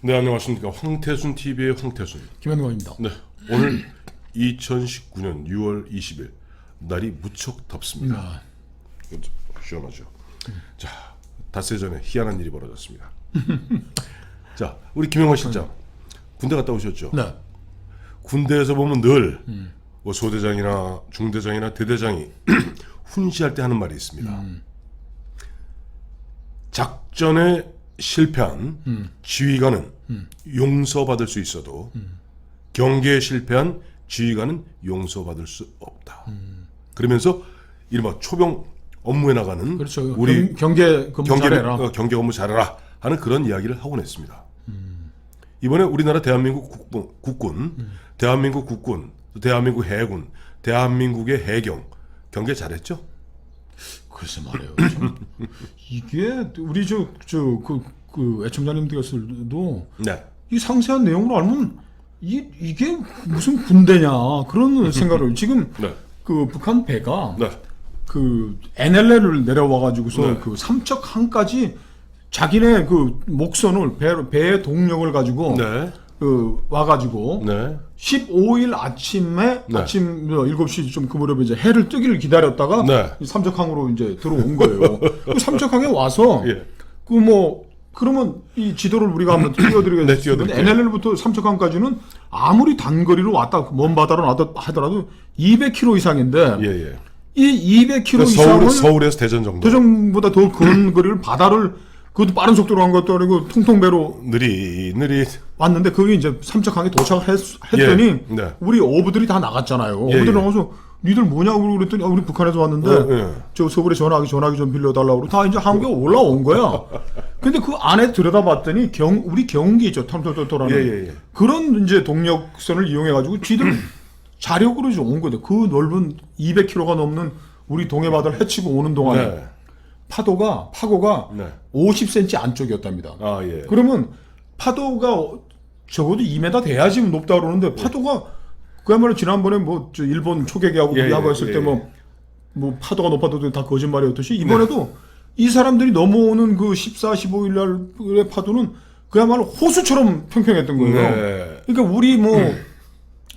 네, 안녕하십니까. 황태순 TV의 황태순. 김현광입니다. 네, 오늘 2019년 6월 20일 날이 무척 덥습니다. 시원하죠. 자, 닷새 전에 희한한 일이 벌어졌습니다. 자, 우리 김영환 실장 군대 갔다 오셨죠? 네. 군대에서 보면 늘 뭐 소대장이나 중대장이나 대대장이 훈시할 때 하는 말이 있습니다. 작전에 실패한 지휘관은 용서받을 수 있어도 경계에 실패한 지휘관은 용서받을 수 없다. 그러면서 이른바 초병 업무에 나가는 그렇죠. 우리 경계 근무 잘해라. 경계 업무 잘해라 하는 그런 이야기를 하곤 했습니다. 이번에 우리나라 대한민국 국군, 대한민국 국군, 대한민국 해군, 대한민국의 해경 경계 잘했죠? 글쎄 말이에요. 참. 이게 우리 그 애청자님들께서도 네. 이 상세한 내용을 알면 이게 무슨 군대냐 그런 생각을 지금 네. 그 북한 배가 네. 그 NLL을 내려와가지고서 네. 그 삼척항까지 자기네 그 목선을 배의 동력을 가지고 네. 그 와가지고 네. 15일 아침에 네. 아침 7시 좀 그 무렵에 이제 해를 뜨기를 기다렸다가 네. 이 삼척항으로 이제 들어온 거예요. 그 삼척항에 와서 예. 그 뭐 그러면 이 지도를 우리가 한번 띄워드리겠습니다. 네, 띄워드릴게요. NLL부터 삼척항까지는 아무리 단거리로 왔다 먼 바다로 왔다 하더라도 200km 이상인데 예, 예. 이 200km 이상을 서울에서 대전 정도. 대전보다 더 큰 거리를 바다를 그것도 빠른 속도로 간 것도 아니고 통통배로 느릿느릿. 왔는데 그게 이제 삼척항에 도착했더니 예, 네. 우리 어부들이 다 나갔잖아요. 예, 어부들 예. 나가서 니들 뭐냐고 그랬더니 우리 북한에서 왔는데 예. 저 서울에 전화기 좀 빌려달라고 그러고 다 이제 한국에 올라온 거야. 근데 그 안에 들여다봤더니 우리 경기 있죠. 탐톨톨톨하는 예, 예. 그런 이제 동력선을 이용해가지고 쥐들 자력으로 이제 온 거예요. 그 넓은 200km가 넘는 우리 동해바다를 헤치고 오는 동안에 네. 파고가 네. 50cm 안쪽이었답니다. 아, 예. 그러면 파도가 적어도 2m 돼야지 높다 그러는데 파도가 그야말로 지난번에 뭐 저 일본 초계기하고 예, 우리하고 예, 했을 예, 때 뭐 파도가 높아도 다 거짓말이었듯이 이번에도 이 사람들이 넘어오는 그 14, 15일 날의 파도는 그야말로 호수처럼 평평했던 거예요. 네. 그러니까 우리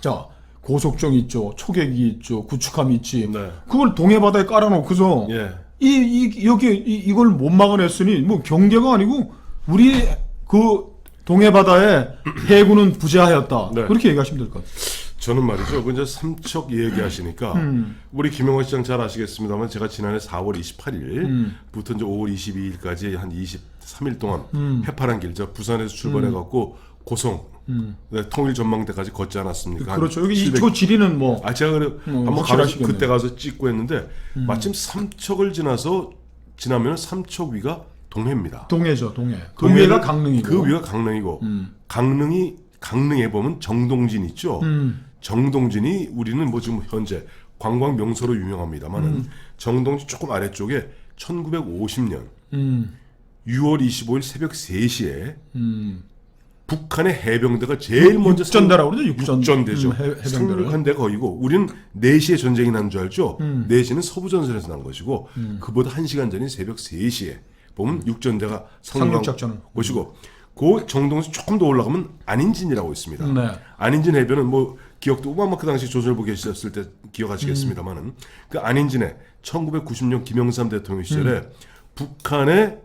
자 고속정 있죠, 초계기 있죠, 구축함 있지. 네. 그걸 동해바다에 깔아놓고서 예. 이걸 못 막아냈으니 뭐 경계가 아니고 우리 그 동해바다에 해군은 부재하였다. 네. 그렇게 얘기하시면 될 것 같아요. 저는 말이죠. 그 이제 삼척 얘기하시니까 우리 김영환 시장 잘 아시겠습니다만 제가 지난해 4월 28일부터 이제 5월 22일까지 한 23일 동안 해파란 길, 저 부산에서 출발해 갖고 고성 네, 통일 전망대까지 걷지 않았습니까? 그렇죠. 여기 저 지리는 뭐 제가 한번 가서 확실하시겠네요. 그때 가서 찍고 했는데 마침 삼척을 지나면 삼척 위가 동해입니다. 동해죠, 동해. 그 위가 강릉이고. 그 위가 강릉이고 강릉에 보면 정동진 있죠. 정동진이 우리는 뭐 지금 현재 관광 명소로 유명합니다만은 정동진 조금 아래쪽에 1950년 6월 25일 새벽 3시에 북한의 해병대가 제일 먼저 육전대라고 그러죠. 육전대죠. 해병대를. 상륙한 데가 거기고 우리는 4시에 전쟁이 난 줄 알죠. 4시는 서부전선에서 난 것이고 그보다 1시간 전인 새벽 3시에 보면 육전대가 상륙한 상륙작전을. 것이고 그 정동에서 조금 더 올라가면 안인진이라고 있습니다. 네. 안인진 해변은 뭐 기억도 아마 그 당시 조선일보 계셨을 때 기억하시겠습니다만은 그 안인진에 1990년 김영삼 대통령 시절에 북한의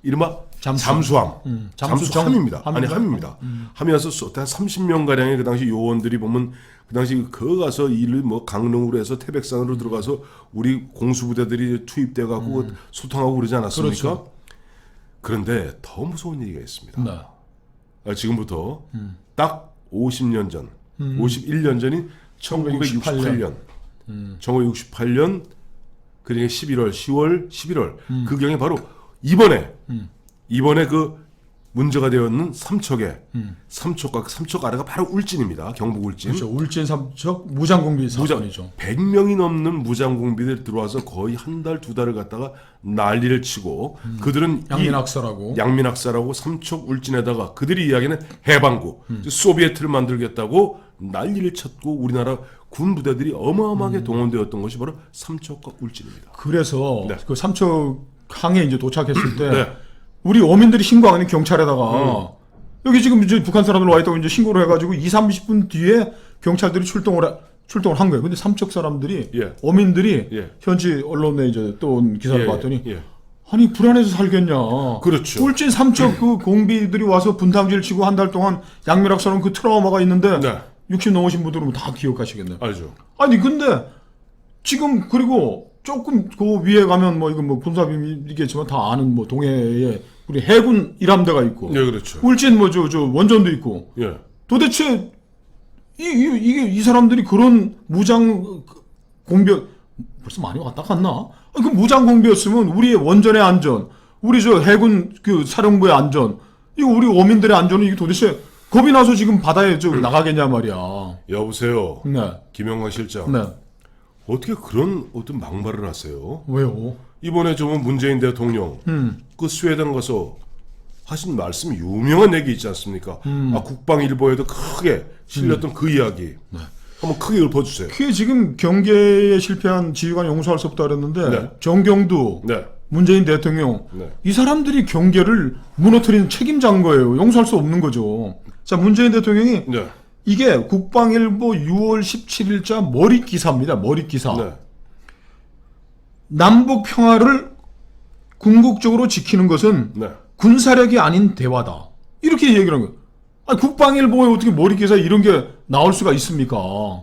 이른바 잠수함, 잠수함입니다. 아니 함입니다. 함이 와서 한 30명 가량의 그 당시 요원들이 보면 그 당시 그 가서 일을 뭐 강릉으로 해서 태백산으로 들어가서 우리 공수부대들이 투입돼 갖고 소통하고 그러지 않았습니까? 그렇죠. 그런데 더 무서운 얘기가 있습니다. 네. 지금부터 딱 50년 전, 51년 전인 1968년, 1968년 그러니까 10월 11월 그 경에 바로 이번에 그 문제가 되었는 삼척에 삼척 아래가 바로 울진입니다. 경북 울진. 그렇죠. 울진 삼척 무장공비 사건이죠. 100명이 넘는 무장공비들이 들어와서 거의 한 달, 두 달을 갖다가 난리를 치고 그들은 양민학살하고 삼척 울진에다가 그들이 이야기는 해방구, 소비에트를 만들겠다고 난리를 쳤고 우리나라 군 부대들이 어마어마하게 동원되었던 것이 바로 삼척과 울진입니다. 그래서 네. 그 삼척항에 이제 도착했을 때 네. 우리 어민들이 신고하는 경찰에다가 여기 지금 이제 북한 사람들 와 있다고 이제 신고를 해가지고 2, 30분 뒤에 경찰들이 출동을 한 거예요. 근데 삼척 사람들이 예. 어민들이 예. 현지 언론에 이제 또 온 기사를 예, 봤더니 예. 아니 불안해서 살겠냐. 그렇죠. 울진 삼척 그 공비들이 와서 분탕질 치고 한 달 동안 양면학사는 그 트라우마가 있는데 네. 60 넘으신 분들은 다 기억하시겠네. 알죠. 아니 근데 지금 그리고 조금 그 위에 가면 뭐 이건 뭐 군사 비밀이겠지만 다 아는 뭐 동해에 우리 해군 일함대가 있고 예, 그렇죠. 울진 뭐 저 원전도 있고 예. 도대체 이 사람들이 그런 무장 공비 벌써 많이 왔다 갔나? 그 무장 공비였으면 우리의 원전의 안전, 우리 저 해군 그 사령부의 안전, 이거 우리 어민들의 안전은 이게 도대체 겁이 나서 지금 바다에 저 나가겠냐 말이야. 여보세요. 네. 김영환 실장. 네. 어떻게 그런 어떤 막말을 하세요? 왜요? 이번에 저번 문재인 대통령 그 스웨덴 가서 하신 말씀 유명한 얘기 있지 않습니까? 아, 국방일보에도 크게 실렸던 그 이야기. 한번 크게 읊어주세요. 그게 지금 경계에 실패한 지휘관 용서할 수 없다 그랬는데 네. 정경두, 네. 문재인 대통령 네. 이 사람들이 경계를 무너뜨린 책임자인 거예요. 용서할 수 없는 거죠. 자, 문재인 대통령이 네. 이게 국방일보 6월 17일자 머릿 기사입니다. 머릿 기사. 네. 남북 평화를 궁극적으로 지키는 것은 네. 군사력이 아닌 대화다. 이렇게 얘기를 한 거예요. 아니, 국방일보에 어떻게 머릿 기사에 이런 게 나올 수가 있습니까?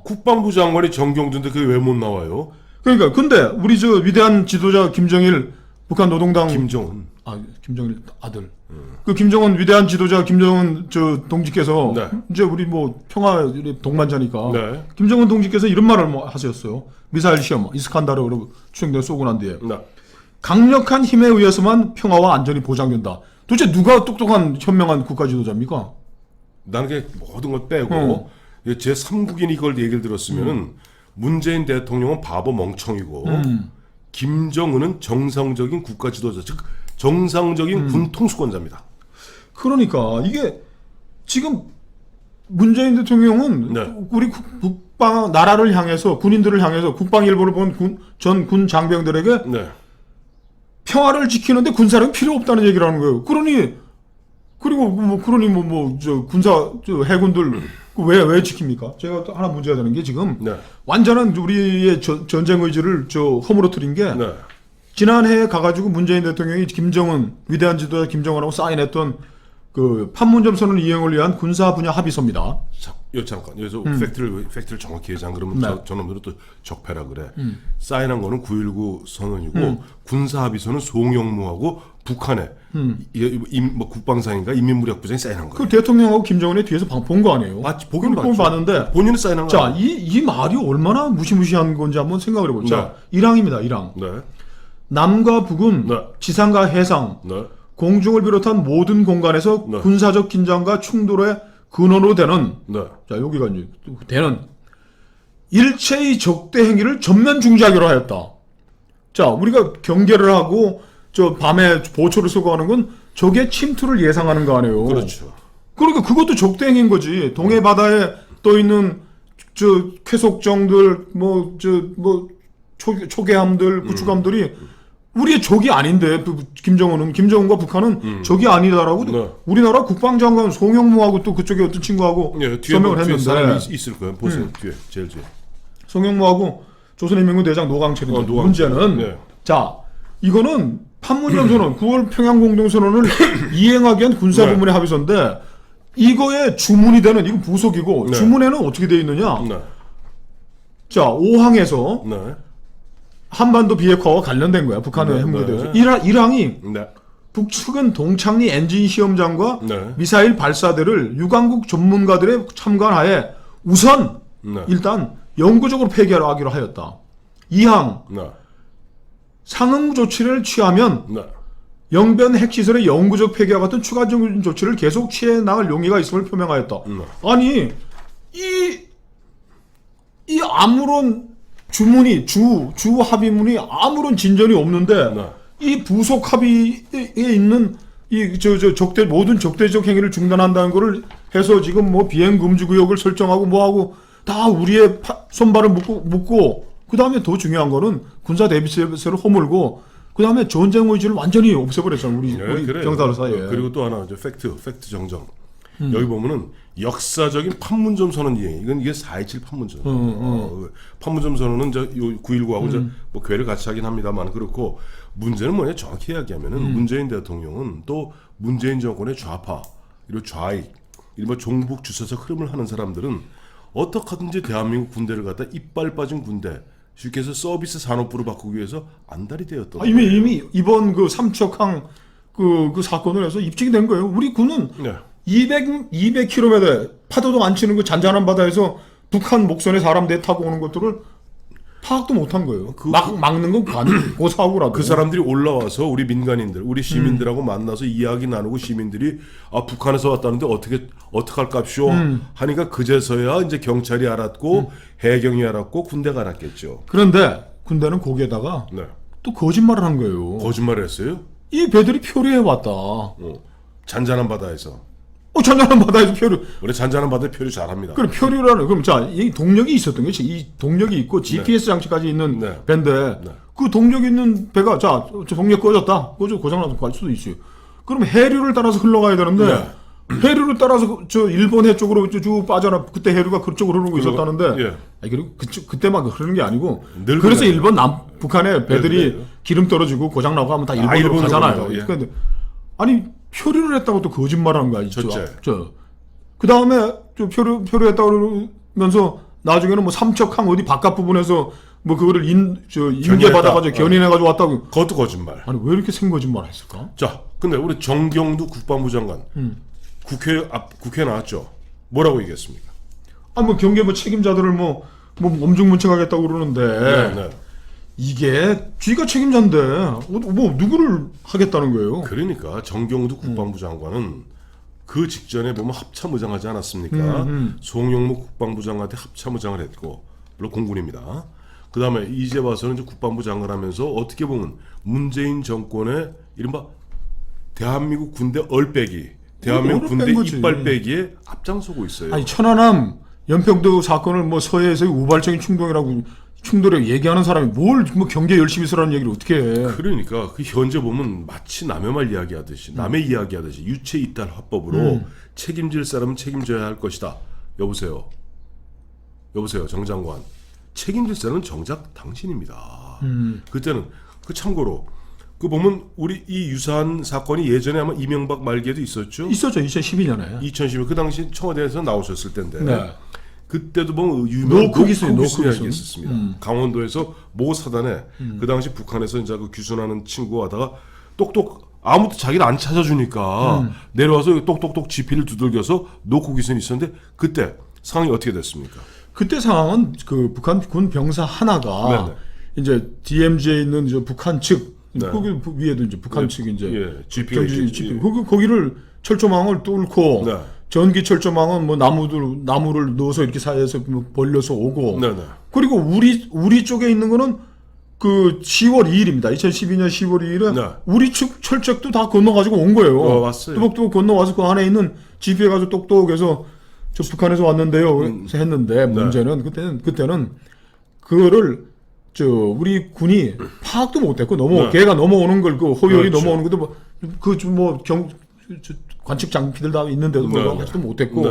국방부 장관이 정경두인데 그게 왜 못 나와요? 그러니까 근데 우리 저 위대한 지도자 김정일 북한 노동당 김정은. 김정일 아들. 그 김정은 위대한 지도자 김정은 저 동지께서 네. 이제 우리 뭐 평화 동반자니까 네. 김정은 동지께서 이런 말을 뭐 하셨어요. 미사일 시험 이스칸다르로 추정돼 쏘고 난 뒤에 네. 강력한 힘에 의해서만 평화와 안전이 보장된다. 도대체 누가 똑똑한 현명한 국가 지도자입니까? 나는 게 모든 걸 빼고 제 3국인 이걸 얘기를 들었으면은 문재인 대통령은 바보 멍청이고 김정은은 정상적인 국가 지도자, 즉 정상적인 군 통수권자입니다. 그러니까 이게 지금 문재인 대통령은 네. 우리 국방 나라를 향해서 군인들을 향해서 국방일보를 본 전 군 장병들에게 네. 평화를 지키는데 군사력이 필요 없다는 얘기를 하는 거예요. 그러니 저 군사 저 해군들 왜 지킵니까? 제가 또 하나 문제가 되는 게 지금 네. 완전한 우리의 전쟁 의지를 허물어뜨린 게 네. 지난해에 가가지고 문재인 대통령이 김정은 위대한 지도자 김정은하고 사인했던 그 판문점 선언 이행을 위한 군사 분야 합의서입니다. 잠깐 여기서 팩트를 정확히 얘기하자. 그러면 네. 저놈들은 또 적폐라 그래. 사인한 거는 9.19 선언이고 군사 합의서는 송영무하고 북한에 뭐 국방상인가 인민무력부장이 사인한 거예요. 그 대통령하고 김정은의 뒤에서 본 거 아니에요? 맞지, 보긴 그걸 봤는데 본인은 사인한 거. 자, 이 말이 얼마나 무시무시한 건지 한번 생각을 해보자. 네. 1항입니다. 1항. 네. 남과 북은 네. 지상과 해상, 네. 공중을 비롯한 모든 공간에서 네. 군사적 긴장과 충돌의 근원으로 되는 네. 자, 여기가 이제 되는 일체의 적대 행위를 전면 중지하기로 하였다. 자, 우리가 경계를 하고 저 밤에 보초를 쏘고 하는 건 적의 침투를 예상하는 거 아니에요. 그렇죠. 그러니까 그것도 적대 행위인 거지. 동해 바다에 떠 있는 저 쾌속정들 초계함들, 구축함들이 우리의 적이 아닌데 김정은과 북한은 적이 아니다라고 네. 우리나라 국방장관 송영무하고 또 그쪽에 어떤 친구하고 예, 뒤에 서명을 뒤에 사람이 했는데 있을 거예요. 보세요. 뒤에 제일 뒤에. 송영무하고 조선인민군 대장 노광철인데 노광철. 문제는 네. 자 이거는 판문점 선언 9월 평양 공동선언을 이행하기 위한 군사부문의 합의서인데 이거에 주문이 되는 이건 부속이고 네. 주문에는 어떻게 되어 있느냐 네. 자 5항에서 네. 한반도 비핵화와 관련된 거야. 북한의 네, 핵무기에 네. 대해서. 1항이 네. 북측은 동창리 엔진 시험장과 네. 미사일 발사대를 유관국 전문가들의 참관하에 우선 네. 일단 영구적으로 폐기하기로 하였다. 2항 네. 상응 조치를 취하면 네. 영변 핵시설의 영구적 폐기와 같은 추가적인 조치를 계속 취해 나갈 용의가 있음을 표명하였다. 아니 이 아무런 주문이 주 합의문이 아무런 진전이 없는데 네. 이 부속 합의에 있는 이 적대 모든 적대적 행위를 중단한다는 거를 해서 지금 뭐 비행 금지 구역을 설정하고 뭐하고 다 우리의 손발을 묶고 그 다음에 더 중요한 거는 군사 대비세를 허물고 그 다음에 전쟁 의지를 완전히 없애버렸잖아요 우리 그래요. 병사들 사이에. 그리고 또 하나 팩트 정정. 여기 보면은 역사적인 판문점 선언 이행. 이게 4.27 판문점. 판문점 선언은 저 9.19하고 이제 뭐 괴를 같이 하긴 합니다만 그렇고 문제는 뭐냐 정확히 이야기하면은 문재인 대통령은 또 문재인 정권의 좌파, 이런 좌익, 이런 종북 주사적 흐름을 하는 사람들은 어떻게든지 대한민국 군대를 갖다 이빨 빠진 군대, 쉽게 해서 서비스 산업부로 바꾸기 위해서 안달이 되었던 거예요. 이미 이번 그 삼척항 그 사건을 해서 입증이 된 거예요. 우리 군은 네. 200km 파도도 안 치는 그 잔잔한 바다에서 북한 목선에 사람 내 타고 오는 것들을 파악도 못한 거예요. 막는 건 고사하고라도. 그 사람들이 올라와서 우리 민간인들, 우리 시민들하고 만나서 이야기 나누고 시민들이 북한에서 왔다는데 어떻게 할까쇼 하니까 그제서야 이제 경찰이 알았고 해경이 알았고 군대가 알았겠죠. 그런데 군대는 거기에다가 네. 또 거짓말을 한 거예요. 거짓말을 했어요? 이 배들이 표류해 왔다. 잔잔한 바다에서. 잔잔한 바다에서 표류. 원래 잔잔한 바다에 표류 잘합니다. 그럼 표류라는 그럼 자, 이 동력이 있었던 거지. 이 동력이 있고 GPS 장치까지 있는 네. 배인데 네. 그 동력 있는 배가 자, 저 동력 꺼졌다. 고장나서 갈 수도 있어요. 그럼 해류를 따라서 흘러가야 되는데 네. 해류를 따라서 저 일본 해 쪽으로 쭉 빠져나 그때 해류가 그쪽으로 흐르고 있었다는데 예. 그리고 그때만 흐르는 게 아니고 늘 그래서 그래요. 일본 북한에 배들이 그래요. 기름 떨어지고 고장 나고 하면 다 일본으로 일본으로 가잖아요. 갑니다. 예. 근데 아니 표류를 했다고 또 거짓말하는 거야. 첫째. 그 다음에 표류했다고 그러면서 나중에는 뭐 삼척항 어디 바깥 부분에서 뭐 그거를 인계 받아가지고 견인해가지고 왔다고. 그것도 거짓말. 아니 왜 이렇게 생거짓말 했을까? 자, 근데 우리 정경두 국방부 장관 국회 나왔죠. 뭐라고 얘기했습니까? 뭐 경계 책임자들을 뭐 엄중문책하겠다고 그러는데 네. 이게 쥐가 책임자인데 뭐 누구를 하겠다는 거예요? 그러니까 정경두 국방부 장관은 그 직전에 보면 합참의장하지 않았습니까? 송영무 국방부 장관한테 합참의장을 했고 물론 공군입니다. 그 다음에 이제 와서는 이제 국방부 장관을 하면서 어떻게 보면 문재인 정권의 이른바 대한민국 군대 얼빼기, 대한민국 군대 이빨 빼기에 앞장서고 있어요. 아니 천안함 연평도 사건을 뭐 서해에서의 우발적인 충돌에 얘기하는 사람이 뭘 뭐 경계 열심히 쓰라는 얘기를 어떻게 해? 그러니까 그 현재 보면 마치 남의 말 이야기하듯이 남의 이야기하듯이 유체 이탈 화법으로 책임질 사람은 책임져야 할 것이다. 여보세요 정 장관, 책임질 사람은 정작 당신입니다. 그때는 그 참고로 그 보면 우리 이 유사한 사건이 예전에 아마 이명박 말기에도 있었죠. 있었죠. 2012년에. 2012년 그 당시 청와대에서 나오셨을 때인데 네. 그때도 보면 유명한 노크기순 이야기했었습니다. 강원도에서 모 사단에 그 당시 북한에서 이제 그 귀순하는 친구가 하다가 똑똑 아무도 자기를 안 찾아주니까 내려와서 똑똑똑 지피를 두들겨서 노크기순이 있었는데 그때 상황이 어떻게 됐습니까? 그때 상황은 그 북한 군 병사 하나가 네네. 이제 DMZ에 있는 이제 북한 측 네. 거기 위에도 이제 북한 측이 이제 GP가 있겠지. 거기를 철조망을 뚫고 네. 전기 철조망은 뭐 나무를 넣어서 이렇게 사이에서 뭐 벌려서 오고 네네. 그리고 우리 쪽에 있는 거는 그 10월 2일입니다. 2012년 10월 2일에 네. 우리 측 철책도 다 건너가지고 온 거예요. 왔어요. 뚜벅뚜벅 건너와서 그 안에 있는 GP에 가서 똑똑해서 저 북한에서 왔는데요. 그래서 했는데 문제는 그때는 그거를 우리 군이 파악도 못했고 걔가 넘어오는 걸 그 호요리 그렇죠. 넘어오는 것도 관측 장비들 다 있는데도 불구하고 하지도 못했고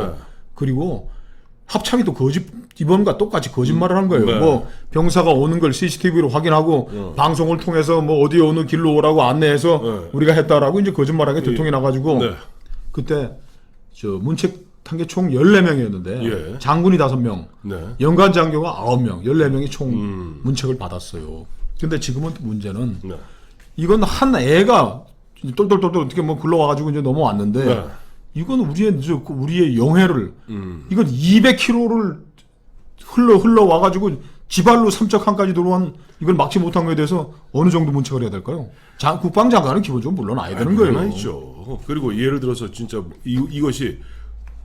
그리고 합참이 또 이번과 똑같이 거짓말을 한 거예요. 뭐 병사가 오는 걸 CCTV로 확인하고 방송을 통해서 뭐 어디 어느 길로 오라고 안내해서 우리가 했다라고 이제 거짓말하게 들통이 나가지고 그때 문책 탄 게 총 14명이었는데 장군이 5명, 연간 장교가 9명, 14명이 총 문책을 받았어요. 근데 지금은 문제는 이건 한 애가 똘똘똘똘 어떻게 뭐 굴러와가지고 이제 넘어왔는데 이건 우리의 영해를 이건 200km를 흘러와가지고 지발로 삼척항까지 들어온 이걸 막지 못한 거에 대해서 어느 정도 문책을 해야 될까요? 국방장관은 기본적으로 물러나야 되는 거예요. 물론이죠. 그리고 예를 들어서 진짜 이것이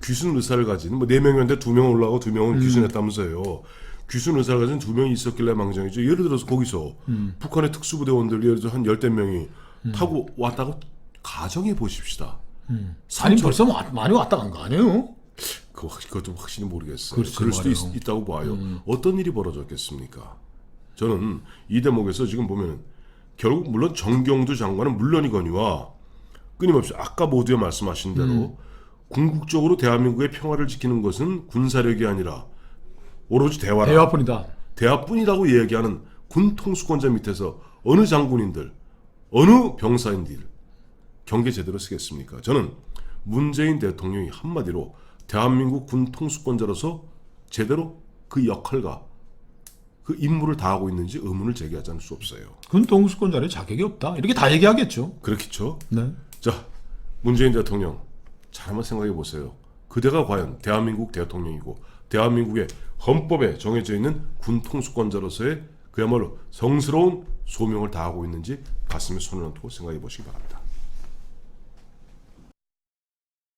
귀순 의사를 가진 뭐 4명이었는데 2명 올라가고 2명은 귀순했다면서요. 귀순 의사를 가진 2명이 있었길래 망정이죠. 예를 들어서 거기서 북한의 특수부대원들 예를 들어서 한 10명이 타고 왔다고 가정해 보십시다. 아니 벌써 많이 왔다 간 거 아니에요? 그것도 확실히 모르겠어요. 그럴 수도 있다고 봐요. 어떤 일이 벌어졌겠습니까? 저는 이 대목에서 지금 보면 결국 물론 정경두 장관은 물론이거니와 끊임없이 아까 모두에 말씀하신 대로 궁극적으로 대한민국의 평화를 지키는 것은 군사력이 아니라 오로지 대화라. 대화뿐이다. 대화뿐이라고 이야기하는 군 통수권자 밑에서 어느 장군인들, 어느 병사인들 경계 제대로 쓰겠습니까? 저는 문재인 대통령이 한마디로 대한민국 군 통수권자로서 제대로 그 역할과 그 임무를 다하고 있는지 의문을 제기하지 않을 수 없어요. 군 통수권자의 자격이 없다. 이렇게 다 얘기하겠죠. 그렇겠죠? 네. 자, 문재인 대통령 잘 한번 생각해 보세요. 그대가 과연 대한민국 대통령이고 대한민국의 헌법에 정해져 있는 군 통수권자로서의 그야말로 성스러운 소명을 다하고 있는지 가슴에 손을 얹고 생각해 보시기 바랍니다.